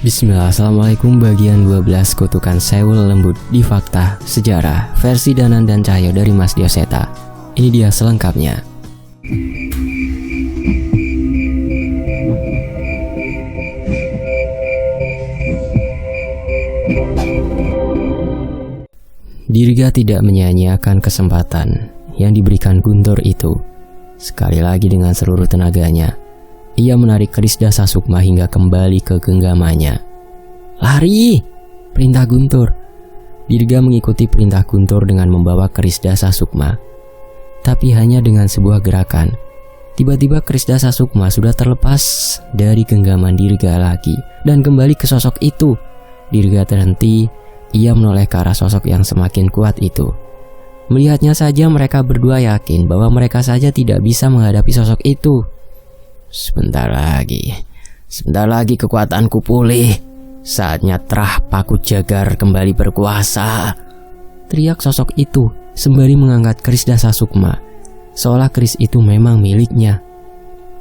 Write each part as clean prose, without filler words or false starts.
Bismillah, Assalamualaikum. Bagian 12 Kutukan Sewu Lembut di Fakta Sejarah versi Danan dan Cahyo dari Mas Dioseta. Ini dia selengkapnya. Dirga tidak menyia-nyiakan kesempatan yang diberikan Guntur itu. Sekali lagi dengan seluruh tenaganya, ia menarik keris Dasa Sukma hingga kembali ke genggamannya. "Lari!" perintah Guntur. Dirga mengikuti perintah Guntur dengan membawa keris Dasa Sukma. Tapi hanya dengan sebuah gerakan, tiba-tiba keris Dasa Sukma sudah terlepas dari genggaman Dirga lagi dan kembali ke sosok itu. Dirga terhenti, ia menoleh ke arah sosok yang semakin kuat itu. Melihatnya saja mereka berdua yakin bahwa mereka saja tidak bisa menghadapi sosok itu. Sebentar lagi kekuatanku pulih. Saatnya Trah Paku Jagar kembali berkuasa, teriak sosok itu sembari mengangkat keris Dasa Sukma, seolah keris itu memang miliknya.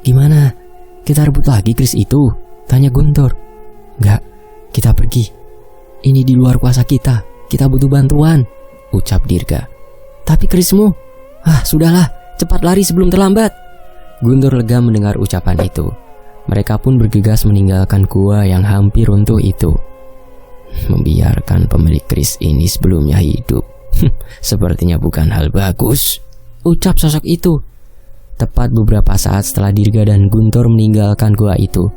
"Gimana? Kita rebut lagi keris itu?" tanya Guntur. "Enggak, kita pergi. Ini di luar kuasa kita. Kita butuh bantuan," ucap Dirga. "Tapi kerismu?" Sudahlah, cepat lari sebelum terlambat." Guntur lega mendengar ucapan itu. Mereka pun bergegas meninggalkan gua yang hampir runtuh itu. Membiarkan pemilik keris ini sebelumnya hidup, sepertinya bukan hal bagus, ucap sosok itu. Tepat beberapa saat setelah Dirga dan Guntur meninggalkan gua itu,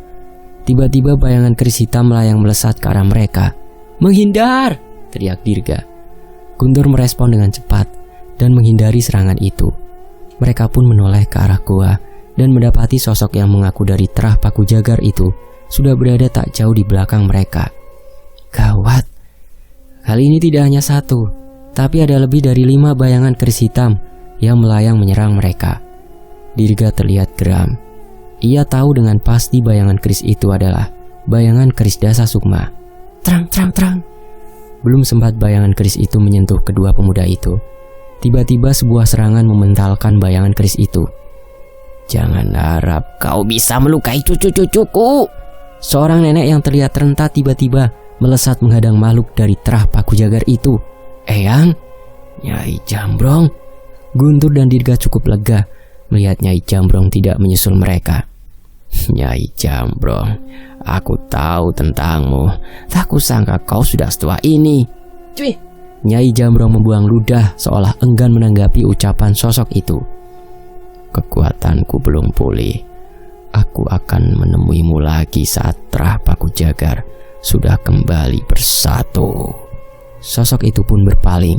tiba-tiba bayangan keris hitam melayang melesat ke arah mereka. "Menghindar!" teriak Dirga. Guntur merespon dengan cepat dan menghindari serangan itu. Mereka pun menoleh ke arah gua dan mendapati sosok yang mengaku dari Trah Paku Jagar itu sudah berada tak jauh di belakang mereka. Gawat. Kali ini tidak hanya satu, tapi ada lebih dari 5 bayangan keris hitam yang melayang menyerang mereka. Dirga terlihat geram. Ia tahu dengan pasti bayangan keris itu adalah bayangan keris Dasa Sukma. Terang. Belum sempat bayangan keris itu menyentuh kedua pemuda itu, tiba-tiba sebuah serangan mementalkan bayangan keris itu. "Jangan harap kau bisa melukai cucu-cucuku!" Seorang nenek yang terlihat rentak tiba-tiba melesat menghadang makhluk dari Trah Paku Jagar itu. "Eyang, Nyai Jambrong." Guntur dan Dirga cukup lega melihat Nyai Jambrong tidak menyusul mereka. "Nyai Jambrong, aku tahu tentangmu. Tak kusangka kau sudah setua ini." "Cuy!" Nyai Jambrong membuang ludah seolah enggan menanggapi ucapan sosok itu. "Kekuatanku belum pulih. Aku akan menemuimu lagi saat Trah Paku Jagar sudah kembali bersatu." Sosok itu pun berpaling.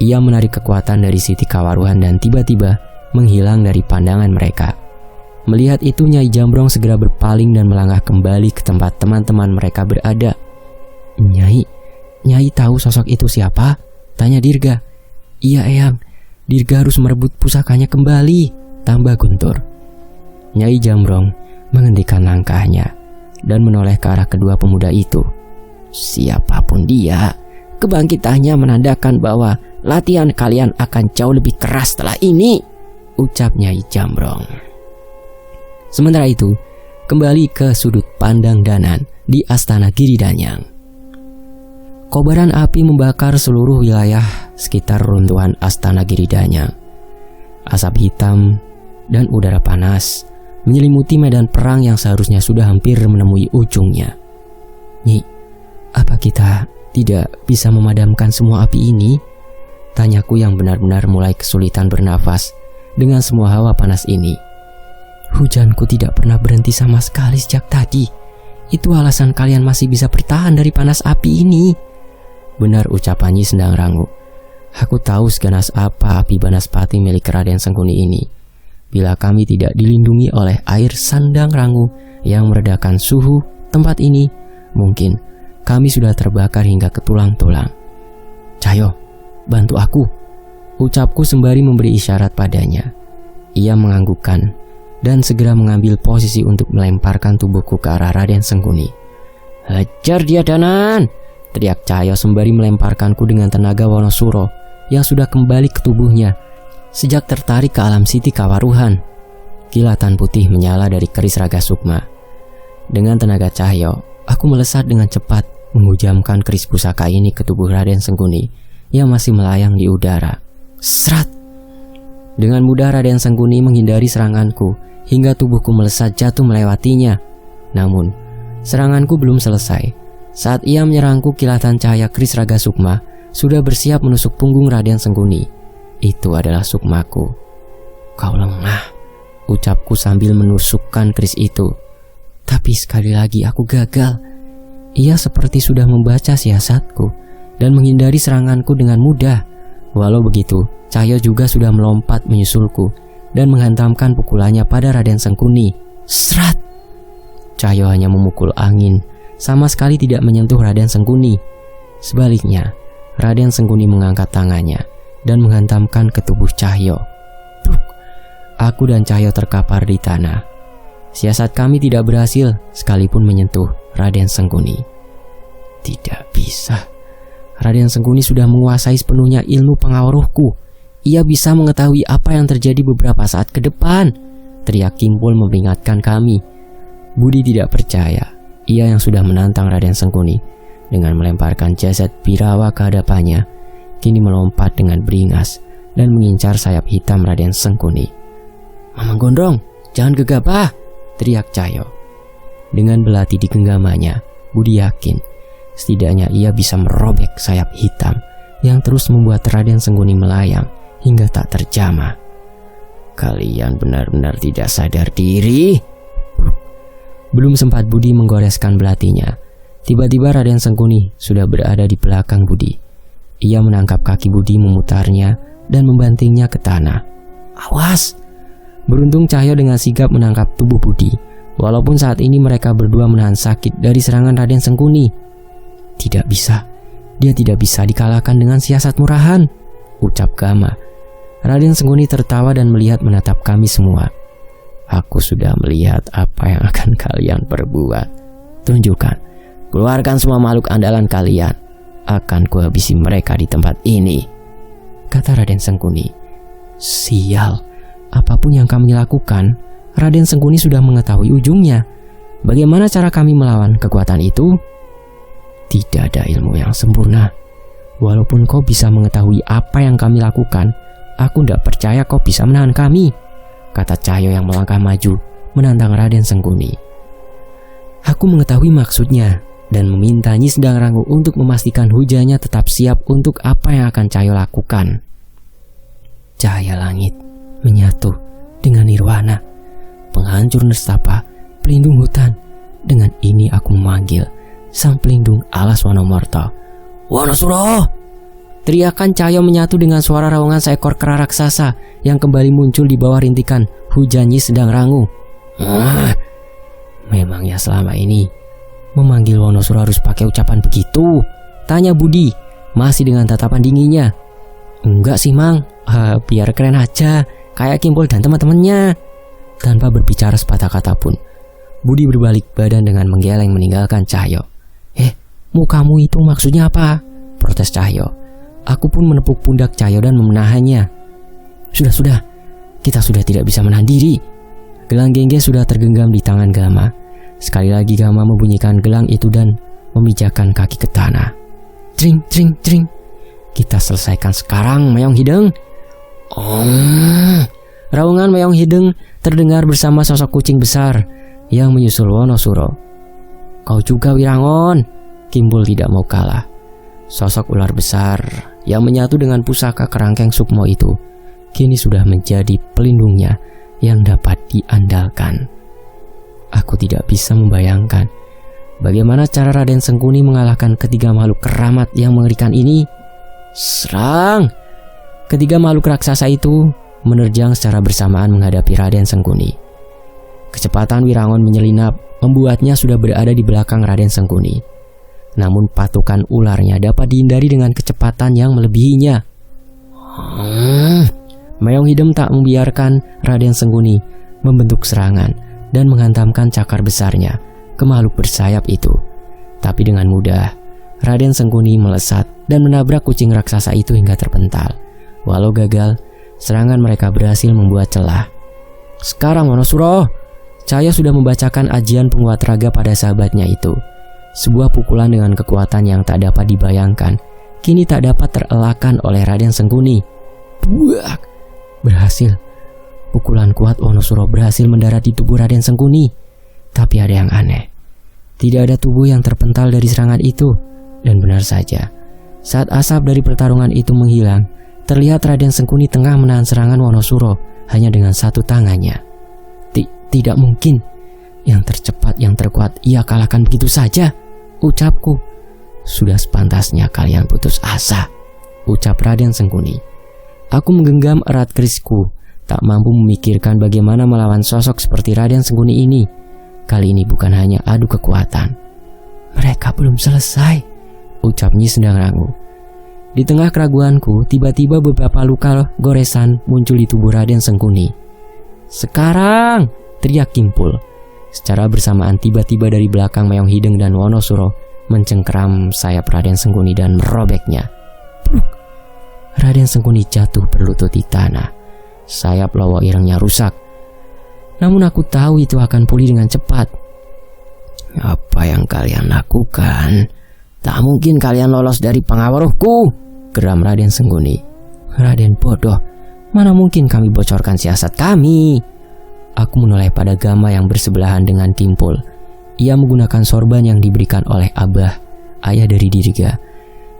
Ia menarik kekuatan dari Siti Kawaruhan dan tiba-tiba menghilang dari pandangan mereka. Melihat itu, Nyai Jambrong segera berpaling dan melangkah kembali ke tempat teman-teman mereka berada. Nyai tahu sosok itu siapa?" tanya Dirga. "Iya, Eyang. Dirga harus merebut pusakanya kembali," tambah Guntur. Nyai Jambrong menghentikan langkahnya dan menoleh ke arah kedua pemuda itu. "Siapapun dia, kebangkitannya menandakan bahwa latihan kalian akan jauh lebih keras setelah ini," ucap Nyai Jambrong. Sementara itu, kembali ke sudut pandang Danan di Astana Giridanyang. Kobaran api membakar seluruh wilayah sekitar runtuhan Astana Giridanyang. Asap hitam dan udara panas menyelimuti medan perang yang seharusnya sudah hampir menemui ujungnya. "Nyi, apa kita tidak bisa memadamkan semua api ini?" tanyaku yang benar-benar mulai kesulitan bernafas dengan semua hawa panas ini. "Hujanku tidak pernah berhenti sama sekali sejak tadi. Itu alasan kalian masih bisa bertahan dari panas api ini," benar ucapan Nyi Sendang Rangu. "Aku tahu seganas apa api Banaspati milik Raden Sengkuni ini. Bila kami tidak dilindungi oleh air Sandang Rangu yang meredakan suhu tempat ini, mungkin kami sudah terbakar hingga ke tulang-tulang." "Cahyo, bantu aku," ucapku sembari memberi isyarat padanya. Ia menganggukkan dan segera mengambil posisi untuk melemparkan tubuhku ke arah Raden Sengkuni. "Hajar dia, Danan!" teriak Cahyo sembari melemparkanku dengan tenaga Wonosuro yang sudah kembali ke tubuhnya sejak tertarik ke alam Siti Kawaruhan. Kilatan putih menyala dari keris Raga Sukma. Dengan tenaga Cahyo, Aku melesat dengan cepat, menghujamkan keris pusaka ini ke tubuh Raden Sengguni yang masih melayang di udara. Serat! Dengan mudah Raden Sengguni menghindari seranganku hingga tubuhku melesat jatuh melewatinya. Namun, seranganku belum selesai. Saat ia menyerangku, kilatan cahaya keris Raga Sukma sudah bersiap menusuk punggung Raden Sengguni. Itu adalah sukmaku. Kau lengah, ucapku sambil menusukkan keris itu. Tapi sekali lagi aku gagal. Ia seperti sudah membaca siasatku dan menghindari seranganku dengan mudah. Walau begitu, Cahyo juga sudah melompat menyusulku dan menghantamkan pukulannya pada Raden Sengguni. Serat! Cahyo hanya memukul angin, sama sekali tidak menyentuh Raden Sengguni. Sebaliknya, Raden Sengguni mengangkat tangannya dan menghantamkan ke tubuh Cahyo. Aku dan Cahyo terkapar di tanah. Siasat kami tidak berhasil sekalipun menyentuh Raden Sengguni. Tidak bisa. Raden Sengguni sudah menguasai sepenuhnya ilmu pengaruhku. Ia bisa mengetahui apa yang terjadi beberapa saat ke depan. Teriak Kimpul memperingatkan kami. Budi tidak percaya. Ia yang sudah menantang Raden Sengguni dengan melemparkan jasad Birawa ke hadapannya, kini melompat dengan beringas dan mengincar sayap hitam Raden Sengguni. Mamang Gondrong, jangan gegabah! Teriak Cahyo. Dengan belati di genggamannya, Budi yakin setidaknya ia bisa merobek sayap hitam yang terus membuat Raden Sengguni melayang hingga tak terjamah. Kalian benar-benar tidak sadar diri. Belum sempat Budi menggoreskan belatinya, tiba-tiba Raden Sengguni sudah berada di belakang Budi. Ia menangkap kaki Budi, memutarnya dan membantingnya ke tanah. Awas! Beruntung Cahyo dengan sigap menangkap tubuh Budi, walaupun saat ini mereka berdua menahan sakit dari serangan Raden Sengguni. Tidak bisa, dia tidak bisa dikalahkan dengan siasat murahan, ucap Gama. Raden Sengguni tertawa dan melihat menatap kami semua. Aku sudah melihat apa yang akan kalian perbuat. Tunjukkan, keluarkan semua makhluk andalan kalian. Akan kuhabisi mereka di tempat ini, kata Raden Sengguni. Sial. Apapun yang kami lakukan, Raden Sengguni sudah mengetahui ujungnya. Bagaimana cara kami melawan kekuatan itu? Tidak ada ilmu yang sempurna. Walaupun kau bisa mengetahui apa yang kami lakukan, aku tidak percaya kau bisa menahan kami, kata Cahyo yang melangkah maju menantang Raden Sengguni. Aku mengetahui maksudnya dan meminta Nyi Sedang Rangu untuk memastikan hujanya tetap siap untuk apa yang akan Cahyo lakukan. Cahaya langit menyatu dengan nirwana, penghancur nestapa, pelindung hutan. Dengan ini aku memanggil sang pelindung alas Wanomarta. Wonosuro! Teriakan Cahyo menyatu dengan suara raungan seekor kera raksasa yang kembali muncul di bawah rintikan hujan Nyi Sedang Rangu. Memangnya selama ini memanggil Wonosuro harus pakai ucapan begitu? Tanya Budi, masih dengan tatapan dinginnya. Enggak sih Mang, biar keren aja, kayak Kimpul dan teman-temannya. Tanpa berbicara sepatah kata pun, Budi berbalik badan dengan menggeleng meninggalkan Cahyo. Mukamu itu maksudnya apa? Protes Cahyo. Aku pun menepuk pundak Cahyo dan memenahannya. Sudah, kita sudah tidak bisa menahan diri. Gelang Gengge sudah tergenggam di tangan Gama. Sekali lagi Gama membunyikan gelang itu dan memijakkan kaki ke tanah. Tring, tring, tring. Kita selesaikan sekarang, Mayong Hideng. Raungan Mayong Hideng terdengar bersama sosok kucing besar yang menyusul Wonosuro. Kau juga Wirangon. Kimpul tidak mau kalah. Sosok ular besar yang menyatu dengan pusaka kerangkeng Sukmo itu kini sudah menjadi pelindungnya yang dapat diandalkan. Aku tidak bisa membayangkan bagaimana cara Raden Sengguni mengalahkan ketiga makhluk keramat yang mengerikan ini. Serang! Ketiga makhluk raksasa itu menerjang secara bersamaan menghadapi Raden Sengguni. Kecepatan Wirangon menyelinap membuatnya sudah berada di belakang Raden Sengguni. Namun patukan ularnya dapat dihindari dengan kecepatan yang melebihinya. Mayong Hideng tak membiarkan Raden Sengguni membentuk serangan dan menghantamkan cakar besarnya ke makhluk bersayap itu. Tapi dengan mudah, Raden Sengguni melesat dan menabrak kucing raksasa itu hingga terpental. Walau gagal, serangan mereka berhasil membuat celah. Sekarang Wonosuro, Cahyo sudah membacakan ajian penguat raga pada sahabatnya itu. Sebuah pukulan dengan kekuatan yang tak dapat dibayangkan kini tak dapat terelakkan oleh Raden Sengkuni. Buak! Berhasil. Pukulan kuat Wonosuro berhasil mendarat di tubuh Raden Sengkuni. Tapi ada yang aneh. Tidak ada tubuh yang terpental dari serangan itu. Dan benar saja, saat asap dari pertarungan itu menghilang, terlihat Raden Sengkuni tengah menahan serangan Wonosuro hanya dengan satu tangannya. Tidak mungkin. Yang tercepat, yang terkuat ia kalahkan begitu saja, ucapku. Sudah sepantasnya kalian putus asa, ucap Raden Sengkuni. Aku menggenggam erat kerisku, tak mampu memikirkan bagaimana melawan sosok seperti Raden Sengkuni ini. Kali ini bukan hanya adu kekuatan. Mereka belum selesai, ucap Nyi Sendangrangu. Di tengah keraguanku, tiba-tiba beberapa luka goresan muncul di tubuh Raden Sengkuni. Sekarang, teriak Kimpul. Secara bersamaan tiba-tiba dari belakang Meong Hideng dan Wonosuro mencengkeram sayap Raden Sengkuni dan merobeknya. Pluk! Raden Sengkuni jatuh berlutut di tanah. Sayap lowo irengnya rusak. Namun aku tahu itu akan pulih dengan cepat. Apa yang kalian lakukan? Tak mungkin kalian lolos dari pengaruhku, geram Raden Sengkuni. Raden bodoh, mana mungkin kami bocorkan siasat kami? Aku menoleh pada Gama yang bersebelahan dengan Timpul. Ia menggunakan sorban yang diberikan oleh Abah, ayah dari Dirga.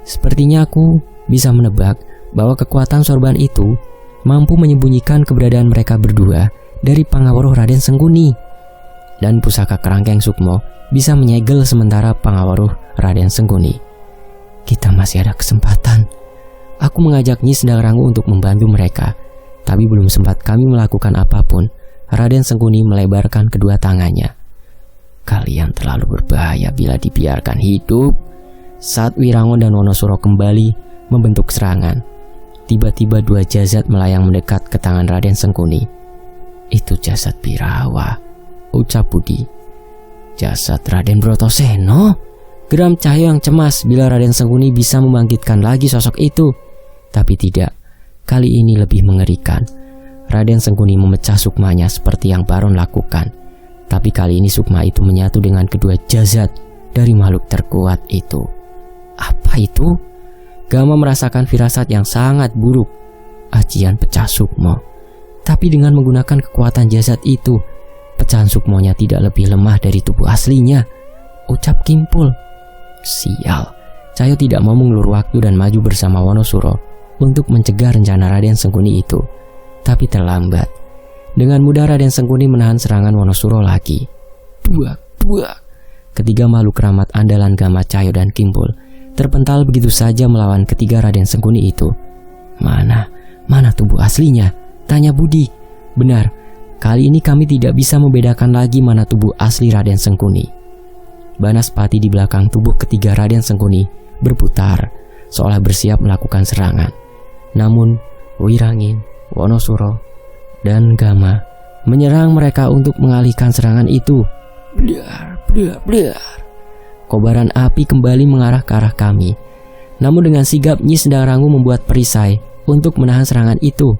Sepertinya aku bisa menebak bahwa kekuatan sorban itu mampu menyembunyikan keberadaan mereka berdua dari pangawruh Raden Sengkuni. Dan pusaka kerangkeng Sukmo bisa menyegel sementara pangawruh Raden Sengkuni. Kita masih ada kesempatan. Aku mengajak Nyi Sendangrangu untuk membantu mereka. Tapi belum sempat kami melakukan apapun, Raden Sengkuni melebarkan kedua tangannya. Kalian terlalu berbahaya bila dibiarkan hidup. Saat Wirangon dan Wonosuro kembali membentuk serangan, tiba-tiba dua jasad melayang mendekat ke tangan Raden Sengkuni. Itu jasad Birawa, ucap Budi. Jasad Raden Brotoseno? Geram Cahyo yang cemas bila Raden Sengkuni bisa membangkitkan lagi sosok itu. Tapi tidak, kali ini lebih mengerikan. Raden Sengkuni memecah sukmanya seperti yang Baron lakukan. Tapi kali ini sukma itu menyatu dengan kedua jasad dari makhluk terkuat itu. Apa itu? Gama merasakan firasat yang sangat buruk. Ajian pecah sukmo. Tapi dengan menggunakan kekuatan jasad itu, pecahan sukmonya tidak lebih lemah dari tubuh aslinya, ucap Kimpul. Sial, Cahyo tidak mau mengulur waktu dan maju bersama Wonosuro untuk mencegah rencana Raden Sengkuni itu. Tapi terlambat. Dengan mudah Raden Sengkuni menahan serangan Wonosuro lagi. Buak, buak. Ketiga makhluk keramat andalan Gama, Cahyo, dan Kimpul terpental begitu saja melawan ketiga Raden Sengkuni itu. Mana tubuh aslinya? Tanya Budi. Benar, kali ini kami tidak bisa membedakan lagi mana tubuh asli Raden Sengkuni. Banaspati di belakang tubuh ketiga Raden Sengkuni berputar, seolah bersiap melakukan serangan. Namun, Wirangin, Wonosuro, dan Gama menyerang mereka untuk mengalihkan serangan itu. Blar, blar, blar. Kobaran api kembali mengarah ke arah kami. Namun dengan sigap Nyi Sendangrangu membuat perisai untuk menahan serangan itu.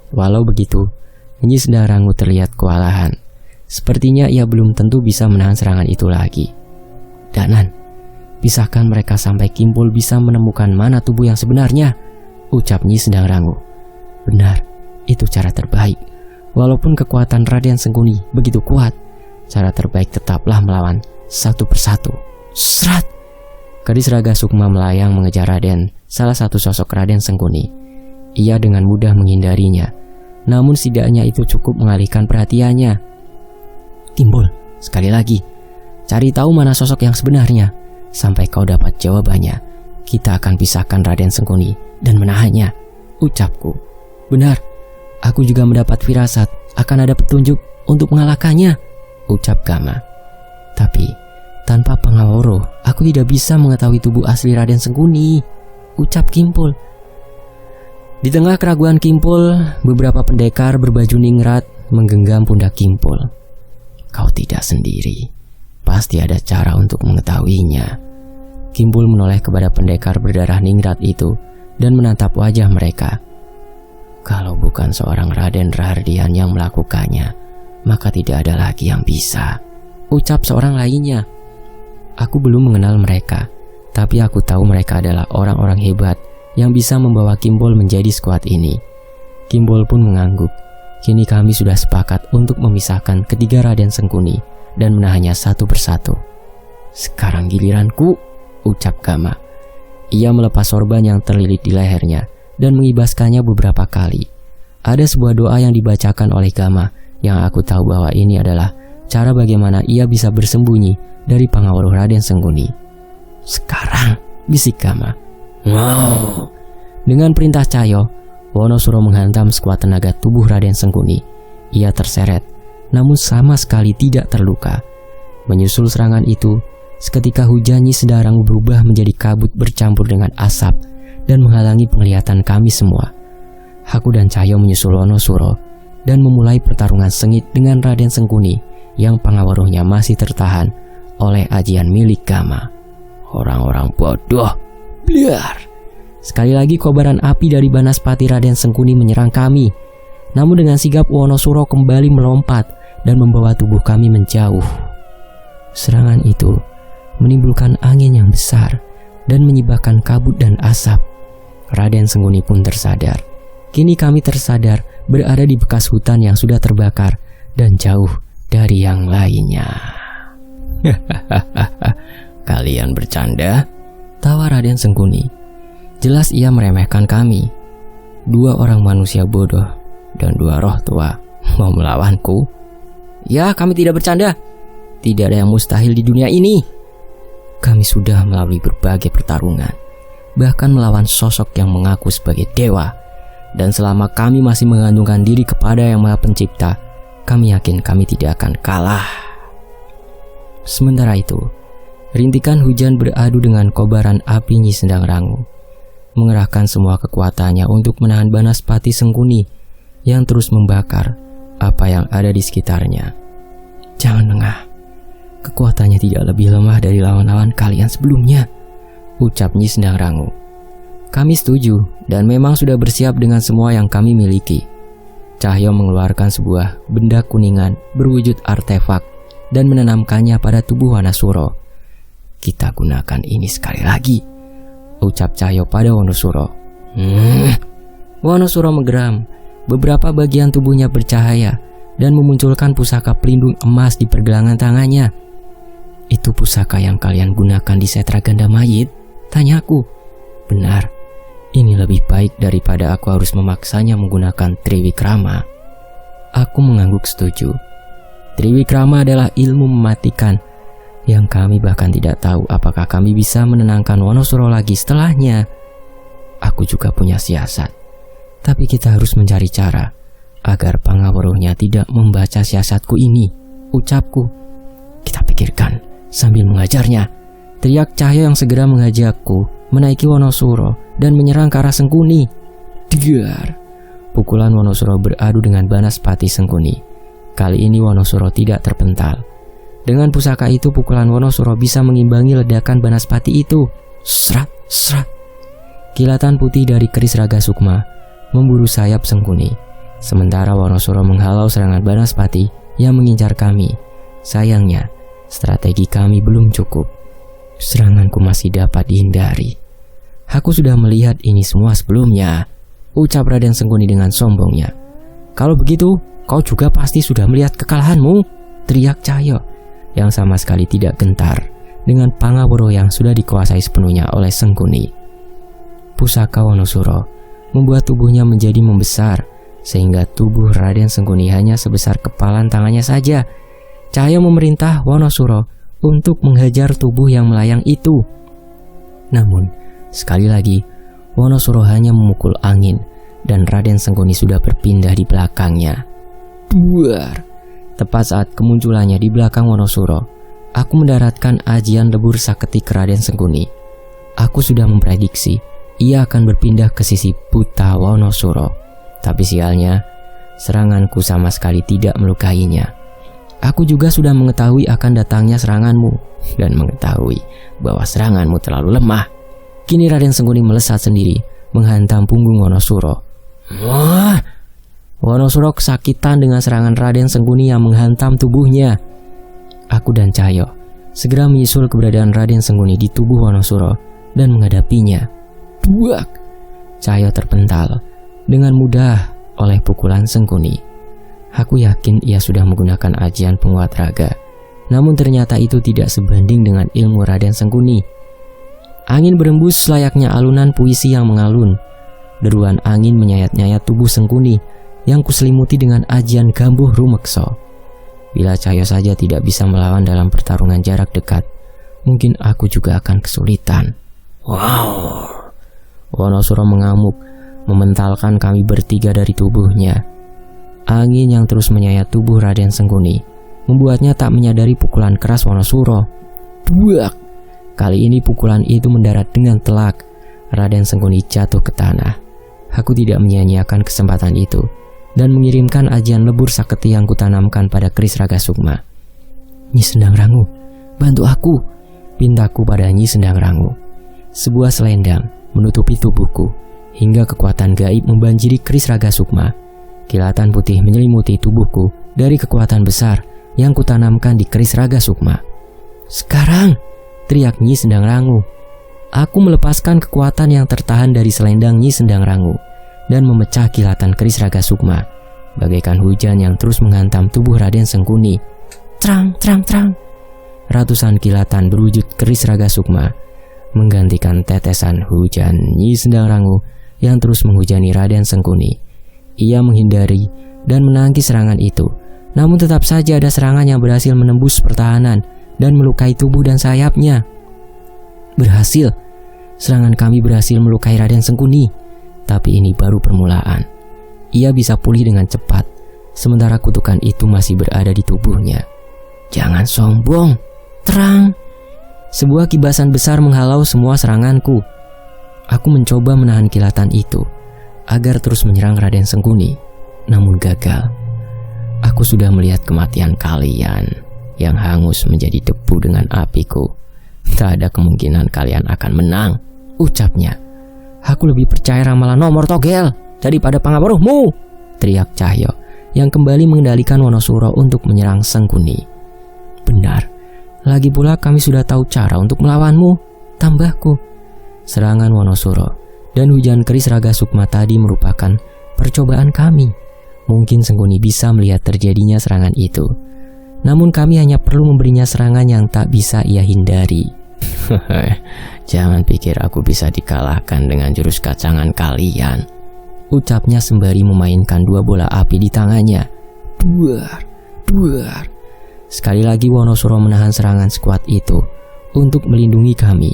Walau begitu, Nyi Sendangrangu terlihat kewalahan. Sepertinya ia belum tentu bisa menahan serangan itu lagi. Danan, pisahkan mereka sampai Kimpul bisa menemukan mana tubuh yang sebenarnya, ucap Nyi Sendangrangu. Benar, itu cara terbaik. Walaupun kekuatan Raden Sengkuni begitu kuat, cara terbaik tetaplah melawan satu persatu. Serat! Keris Raga Sukma melayang mengejar Raden, salah satu sosok Raden Sengkuni. Ia dengan mudah menghindarinya, namun setidaknya itu cukup mengalihkan perhatiannya. Timbul, sekali lagi, cari tahu mana sosok yang sebenarnya. Sampai kau dapat jawabannya, kita akan pisahkan Raden Sengkuni dan menahannya, ucapku. Benar, aku juga mendapat firasat akan ada petunjuk untuk mengalahkannya, ucap Gama. Tapi tanpa pengaworo, aku tidak bisa mengetahui tubuh asli Raden Sengkuni, ucap Kimpul. Di tengah keraguan Kimpul, beberapa pendekar berbaju ningrat menggenggam pundak Kimpul. Kau tidak sendiri, pasti ada cara untuk mengetahuinya. Kimpul menoleh kepada pendekar berdarah ningrat itu dan menatap wajah mereka. Kalau bukan seorang Raden Rahardian yang melakukannya, maka tidak ada lagi yang bisa, ucap seorang lainnya. Aku belum mengenal mereka, tapi aku tahu mereka adalah orang-orang hebat yang bisa membawa Kimball menjadi skuad ini. Kimball pun mengangguk. Kini kami sudah sepakat untuk memisahkan ketiga Raden Sengkuni dan menahannya satu persatu. "Sekarang giliranku," ucap Gama. Ia melepas sorban yang terlilit di lehernya dan mengibaskannya beberapa kali. Ada sebuah doa yang dibacakan oleh Gama yang aku tahu bahwa ini adalah cara bagaimana ia bisa bersembunyi dari pengaruh Raden Sengkuni. "Sekarang," bisik Gama. "Wow!" Dengan perintah Cahyo, Wonosuro menghantam sekuat tenaga tubuh Raden Sengkuni. Ia terseret, namun sama sekali tidak terluka. Menyusul serangan itu, seketika hujan Nyi Sedarang berubah menjadi kabut bercampur dengan asap dan menghalangi penglihatan kami semua. Aku dan Cahyo menyusul Wonosuro dan memulai pertarungan sengit dengan Raden Sengkuni yang pengaruhnya masih tertahan oleh ajian milik Gama. Orang-orang bodoh. Bliar. Sekali lagi kobaran api dari Banaspati Raden Sengkuni menyerang kami. Namun dengan sigap Wonosuro kembali melompat dan membawa tubuh kami menjauh. Serangan itu menimbulkan angin yang besar dan menyibakkan kabut dan asap. Raden Sengkuni pun tersadar. Kini kami tersadar berada di bekas hutan yang sudah terbakar dan jauh dari yang lainnya. "Kalian bercanda?" tawa Raden Sengkuni. Jelas ia meremehkan kami. Dua orang manusia bodoh dan dua roh tua mau melawanku. "Ya, kami tidak bercanda. Tidak ada yang mustahil di dunia ini. Kami sudah melalui berbagai pertarungan, bahkan melawan sosok yang mengaku sebagai dewa. Dan selama kami masih mengandungkan diri kepada Yang Maha Pencipta, kami yakin kami tidak akan kalah." Sementara itu, rintikan hujan beradu dengan kobaran api Nyi Sedarang mengerahkan semua kekuatannya untuk menahan Banaspati Sengkuni yang terus membakar apa yang ada di sekitarnya. "Jangan lengah. Kekuatannya tidak lebih lemah dari lawan-lawan kalian sebelumnya," ucap Nyi Sedarang. Kami setuju dan memang sudah bersiap dengan semua yang kami miliki. Cahyo mengeluarkan sebuah benda kuningan berwujud artefak dan menanamkannya pada tubuh Wonosuro. "Kita gunakan ini sekali lagi," ucap Cahyo pada Wonosuro. Wonosuro menggeram. Beberapa bagian tubuhnya bercahaya dan memunculkan pusaka pelindung emas di pergelangan tangannya. "Itu pusaka yang kalian gunakan di Setra Ganda Mayit?" tanyaku. "Benar. Ini lebih baik daripada aku harus memaksanya menggunakan Triwikrama." Aku mengangguk setuju. Triwikrama adalah ilmu mematikan yang kami bahkan tidak tahu apakah kami bisa menenangkan Wonosuro lagi setelahnya. Aku juga punya siasat, tapi kita harus mencari cara agar pengaruhnya tidak membaca siasatku ini, ucapku. "Kita pikirkan sambil mengajarnya," teriak Cahyo yang segera mengajakku menaiki Wonosuro dan menyerang ke arah Sengkuni. Digar! Pukulan Wonosuro beradu dengan Banaspati Sengkuni. Kali ini Wonosuro tidak terpental. Dengan pusaka itu, pukulan Wonosuro bisa mengimbangi ledakan Banaspati itu. Serat, serat. Kilatan putih dari keris Raga Sukma memburu sayap Sengkuni. Sementara Wonosuro menghalau serangan Banaspati yang mengincar kami. Sayangnya, strategi kami belum cukup. Seranganku masih dapat dihindari. "Aku sudah melihat ini semua sebelumnya," ucap Raden Sengkuni dengan sombongnya. "Kalau begitu, kau juga pasti sudah melihat kekalahanmu," teriak Cahyo yang sama sekali tidak gentar dengan Pangaworo yang sudah dikuasai sepenuhnya oleh Sengkuni. Pusaka Wonosuro membuat tubuhnya menjadi membesar sehingga tubuh Raden Sengkuni hanya sebesar kepalan tangannya saja. Cahyo memerintah Wonosuro untuk menghajar tubuh yang melayang itu. Namun, sekali lagi, Wonosuro hanya memukul angin dan Raden Sengkuni sudah berpindah di belakangnya. Duar! Tepat saat kemunculannya di belakang Wonosuro, aku mendaratkan ajian lebur saketi ke Raden Sengkuni. Aku sudah memprediksi ia akan berpindah ke sisi buta Wonosuro. Tapi sialnya, seranganku sama sekali tidak melukainya. Aku juga sudah mengetahui akan datangnya seranganmu dan mengetahui bahwa seranganmu terlalu lemah. Kini Raden Sengkuni melesat sendiri, menghantam punggung Wonosuro. Wah! Wonosuro kesakitan dengan serangan Raden Sengkuni yang menghantam tubuhnya. Aku dan Cahyo segera menyusul keberadaan Raden Sengguni di tubuh Wonosuro dan menghadapinya. Buak! Cahyo terpental dengan mudah oleh pukulan Sengguni. Aku yakin ia sudah menggunakan ajian penguat raga, namun ternyata itu tidak sebanding dengan ilmu Raden Sengguni. Angin berembus layaknya alunan puisi yang mengalun. Deruan angin menyayat-nyayat tubuh Sengguni yang kuselimuti dengan ajian gambuh rumekso. Bila Cahyo saja tidak bisa melawan dalam pertarungan jarak dekat, mungkin aku juga akan kesulitan. Wow! Wonosuro mengamuk, mementalkan kami bertiga dari tubuhnya. Angin yang terus menyayat tubuh Raden Sengguni membuatnya tak menyadari pukulan keras Wonosuro. Buak! Kali ini pukulan itu mendarat dengan telak. Raden Sengguni jatuh ke tanah. Aku tidak menyia-nyiakan kesempatan itu dan mengirimkan ajian lebur saketi yang kutanamkan pada keris Raga Sukma. Nyi Sendang Rangu, bantu aku, pintaku pada Nyi Sendang Rangu. Sebuah selendang menutupi tubuhku hingga kekuatan gaib membanjiri keris Raga Sukma. Kilatan putih menyelimuti tubuhku dari kekuatan besar yang kutanamkan di keris Raga Sukma. Sekarang, teriak Nyi Sendang Rangu. Aku melepaskan kekuatan yang tertahan dari selendang Nyi Sendang Rangu dan memecah kilatan keris Raga Sukma bagaikan hujan yang terus menghantam tubuh Raden Sengguni. Trang, trang, trang. Ratusan kilatan berwujud keris Raga Sukma menggantikan tetesan hujan Nyi Sendang Rangu yang terus menghujani Raden Sengguni. Ia menghindari dan menangkis serangan itu, namun tetap saja ada serangan yang berhasil menembus pertahanan dan melukai tubuh dan sayapnya. Berhasil. Serangan kami berhasil melukai Raden Sengguni, tapi ini baru permulaan. Ia bisa pulih dengan cepat, sementara kutukan itu masih berada di tubuhnya. Jangan sombong, terang. Sebuah kibasan besar menghalau semua seranganku. Aku mencoba menahan kilatan itu agar terus menyerang Raden Sengguni, namun gagal. Aku sudah melihat kematian kalian yang hangus menjadi debu dengan apiku. Tak ada kemungkinan kalian akan menang, ucapnya. Aku lebih percaya ramalan nomor togel daripada pangabaruhmu, teriak Cahyo yang kembali mengendalikan Wonosuro untuk menyerang Sengguni. Benar, lagi pula kami sudah tahu cara untuk melawanmu, tambahku. Serangan Wonosuro dan hujan keris Raga Sukma tadi merupakan percobaan kami. Mungkin Sengguni bisa melihat terjadinya serangan itu, namun kami hanya perlu memberinya serangan yang tak bisa ia hindari. Jangan pikir aku bisa dikalahkan dengan jurus kacangan kalian, ucapnya sembari memainkan dua bola api di tangannya. Duar, duar. Sekali lagi Wonosuro menahan serangan sekuat itu untuk melindungi kami.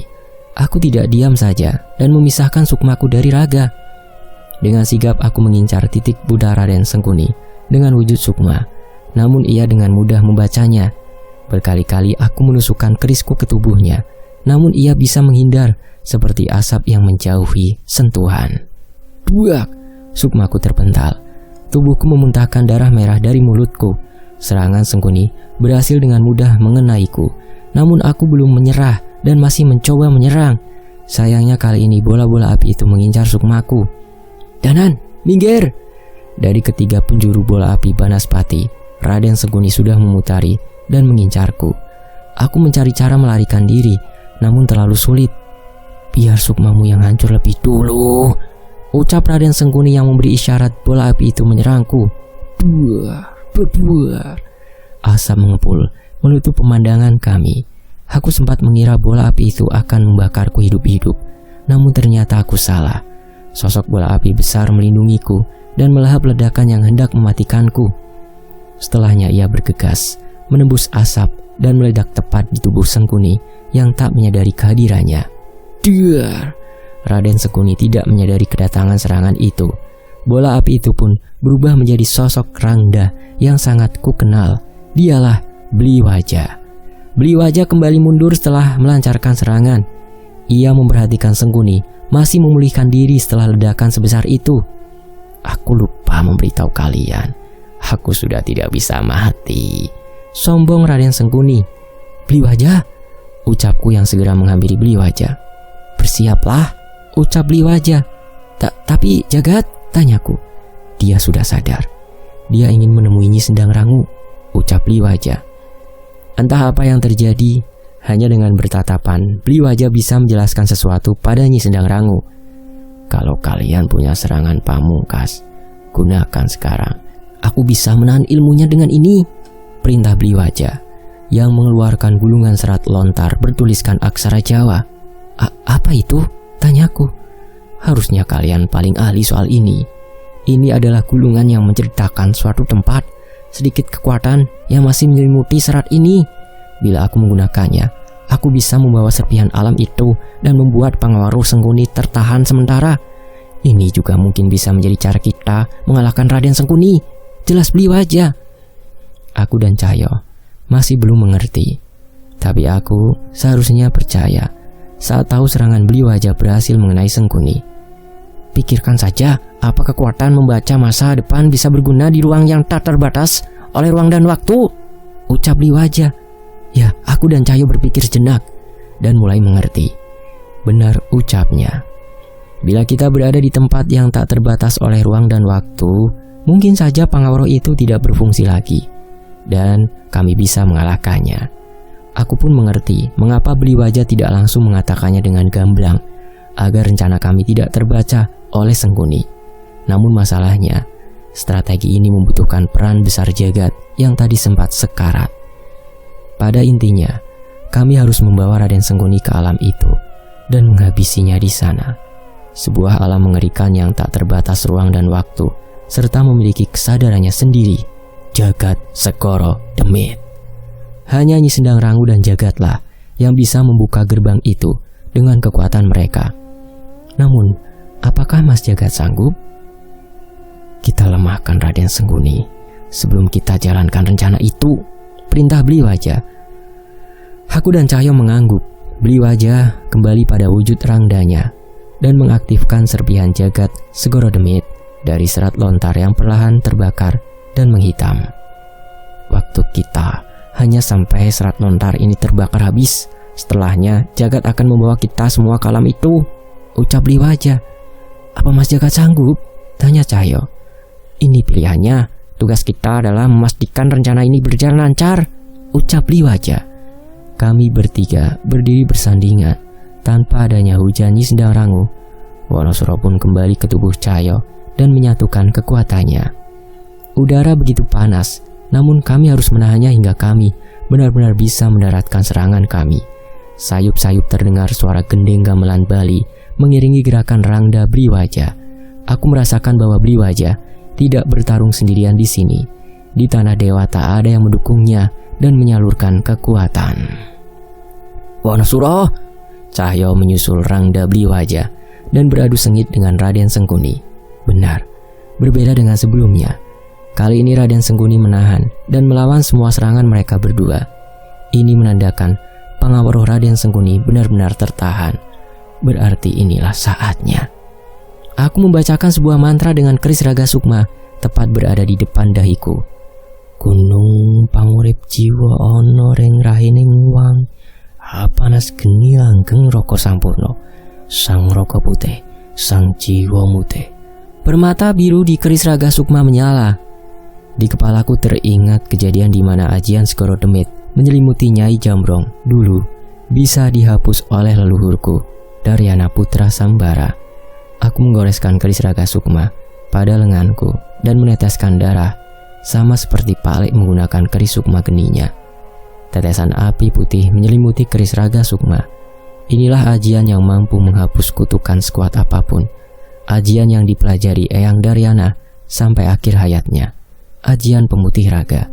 Aku tidak diam saja dan memisahkan sukmaku dari raga. Dengan sigap aku mengincar titik Buddha Raden Sengguni dengan wujud sukma, namun ia dengan mudah membacanya. Berkali-kali aku menusukkan kerisku ke tubuhnya, namun ia bisa menghindar seperti asap yang menjauhi sentuhan. Buak! Sukmaku terpental. Tubuhku memuntahkan darah merah dari mulutku. Serangan Sengguni berhasil dengan mudah mengenaiku, namun aku belum menyerah dan masih mencoba menyerang. Sayangnya kali ini bola-bola api itu mengincar sukmaku. Danan, minggir! Dari ketiga penjuru bola api Banaspati, Raden Sengguni sudah memutari dan mengincarku. Aku mencari cara melarikan diri, namun terlalu sulit. Biar sukmamu yang hancur lebih dulu, ucap Raden Sengguni yang memberi isyarat bola api itu menyerangku. Buar, berbuar. Asap mengepul menutup pemandangan kami. Aku sempat mengira bola api itu akan membakarku hidup-hidup, namun ternyata aku salah. Sosok bola api besar melindungiku dan melahap ledakan yang hendak mematikanku. Setelahnya ia bergegas, menembus asap dan meledak tepat di tubuh Sengguni yang tak menyadari kehadirannya. Duar! Raden Sengguni tidak menyadari kedatangan serangan itu. Bola api itu pun berubah menjadi sosok Rangda yang sangat kukenal. Dialah Bliwaja. Bliwaja kembali mundur setelah melancarkan serangan. Ia memperhatikan Sengguni masih memulihkan diri setelah ledakan sebesar itu. Aku lupa memberitahu kalian, aku sudah tidak bisa mati, sombong Raden Sengguni. Bliwaja, ucapku yang segera menghampiri Bliwaja. Bersiaplah, ucap Bliwaja. Tapi Jagat, tanyaku. Dia sudah sadar. Dia ingin menemui Nyi Sendang Rangu, ucap Bliwaja. Entah apa yang terjadi, Hanya dengan bertatapan, Beli Wajah bisa menjelaskan sesuatu pada Nyi Sendang Rangu. Kalau kalian punya serangan pamungkas, gunakan sekarang. Aku bisa menahan ilmunya dengan ini, perintah Beli Wajah yang mengeluarkan gulungan serat lontar bertuliskan aksara Jawa. Apa itu? Tanyaku. Harusnya kalian paling ahli soal ini. Ini adalah gulungan yang menceritakan suatu tempat, sedikit kekuatan yang masih menyelimuti serat ini. Bila aku menggunakannya, aku bisa membawa serpihan alam itu dan membuat pengaruh Sengkuni tertahan sementara. Ini juga mungkin bisa menjadi cara kita mengalahkan Raden Sengkuni. Jelas Beli Wajah. Aku dan Cahyo masih belum mengerti. Tapi aku seharusnya percaya saat tahu serangan Beli Wajah berhasil mengenai Sengkuni. Pikirkan saja, apa kekuatan membaca masa depan bisa berguna di ruang yang tak terbatas oleh ruang dan waktu, ucap Beli Wajah. Ya, aku dan Cahyo berpikir sejenak dan mulai mengerti. Benar ucapnya. Bila kita berada di tempat yang tak terbatas oleh ruang dan waktu, mungkin saja Pangaworo itu tidak berfungsi lagi dan kami bisa mengalahkannya. Aku pun mengerti mengapa Beli Wajah tidak langsung mengatakannya dengan gamblang agar rencana kami tidak terbaca oleh Sengkuni. Namun masalahnya, strategi ini membutuhkan peran besar jagat yang tadi sempat sekarat. Pada intinya, kami harus membawa Raden Sengkuni ke alam itu dan menghabisinya di sana. Sebuah alam mengerikan yang tak terbatas ruang dan waktu, serta memiliki kesadarannya sendiri. Jagat Segoro Demit. Hanya Nyi Sendang Rangu dan Jagatlah yang bisa membuka gerbang itu dengan kekuatan mereka. Namun, apakah Mas Jagat sanggup? Kita lemahkan Raden Sengkuni sebelum kita jalankan rencana itu, perintah Beli Wajah. Aku dan Cahyo mengangguk. Beli Wajah kembali pada wujud rangdanya dan mengaktifkan serpihan Jagat Segoro Demit dari serat lontar yang perlahan terbakar dan menghitam. Waktu kita hanya sampai serat lontar ini terbakar habis. Setelahnya Jagat akan membawa kita semua ke alam itu, ucap Beli Wajah. Apa Mas Jagat sanggup? Tanya Cahyo. Ini pilihannya. Tugas kita adalah memastikan rencana ini berjalan lancar, ucap Beli Wajah. Kami bertiga berdiri bersandingan tanpa adanya hujan Nyi Sendang Rangu. Wonosuro pun kembali ke tubuh Cahyo dan menyatukan kekuatannya. Udara begitu panas, namun kami harus menahannya hingga kami benar-benar bisa mendaratkan serangan kami. Sayup-sayup terdengar suara gending gamelan Bali mengiringi gerakan rangda Beli Wajah. Aku merasakan bahwa Beli Wajah tidak bertarung sendirian di sini. Di tanah dewa tak ada yang mendukungnya dan menyalurkan kekuatan. Wonosuro, Cahyo menyusul rangda Beli Wajah dan beradu sengit dengan Raden Sengkuni. Benar, berbeda dengan sebelumnya. Kali ini Raden Sengkuni menahan dan melawan semua serangan mereka berdua. Ini menandakan Pangaworo Raden Sengkuni benar-benar tertahan. Berarti inilah saatnya. Aku membacakan sebuah mantra dengan keris raga sukma tepat berada di depan dahiku. Gunung pangurip jiwa ono reng rahining wang, apanas geni langgeng roko sampurno, sang roko putih, sang jiwa mute. Permata biru di keris raga sukma menyala. Di kepalaku teringat kejadian di mana ajian Segoro Demit menyelimuti Nyai Jambrong dulu bisa dihapus oleh leluhurku, Daryana Putra Sambara. Aku menggoreskan keris raga sukma pada lenganku dan meneteskan darah, sama seperti Pak menggunakan keris sukma geninya. Tetesan api putih menyelimuti keris raga sukma. Inilah ajian yang mampu menghapus kutukan sekuat apapun. Ajian yang dipelajari Eyang Daryana sampai akhir hayatnya. Ajian pemutih raga.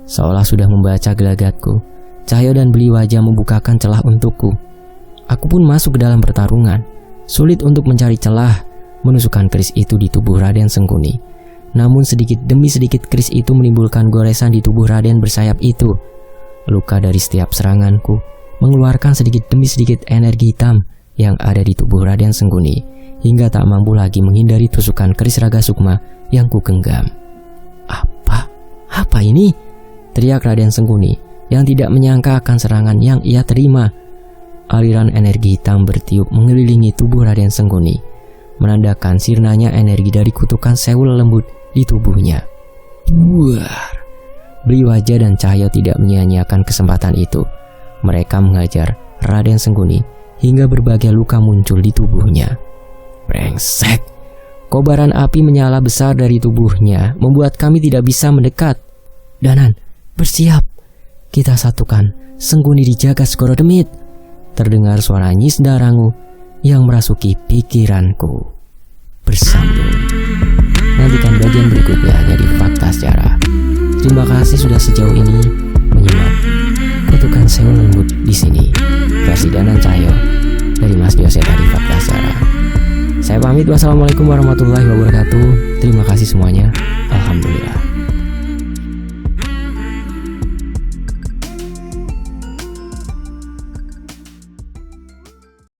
Seolah sudah membaca gelagatku, Cahyo dan Beli Wajah membukakan celah untukku. Aku pun masuk ke dalam pertarungan. Sulit untuk mencari celah menusukkan keris itu di tubuh Raden Sengkuni. Namun sedikit demi sedikit keris itu menimbulkan goresan di tubuh Raden bersayap itu. Luka dari setiap seranganku mengeluarkan sedikit demi sedikit energi hitam yang ada di tubuh Raden Sengkuni, hingga tak mampu lagi menghindari tusukan keris raga sukma yang kugenggam. Apa ini? Teriak Raden Sengkuni yang tidak menyangka akan serangan yang ia terima. Aliran energi hitam bertiup mengelilingi tubuh Raden Sengkuni, menandakan sirnanya energi dari kutukan sewu lembut di tubuhnya. Buar. Beli Wajah dan Cahyo tidak menyia-nyiakan kesempatan itu. mereka mengajar Raden Sengguni hingga berbagai luka muncul di tubuhnya. Brengsek! Kobaran api menyala besar dari tubuhnya membuat kami tidak bisa mendekat. Danan, bersiap. Kita satukan, Sengguni dijaga Segoro Demit. Terdengar suara Nyis Darangu yang merasuki pikiranku. Bersambung. Nantikan bagian berikutnya hanya di Fakta Sejarah. Terima kasih sudah sejauh ini menyimak Kutukan Sewu Lembut di sini. Versi Danan Cahyo dari Mas Yose dari Fakta Sejarah. Saya pamit, wassalamualaikum warahmatullahi wabarakatuh. Terima kasih semuanya. Alhamdulillah.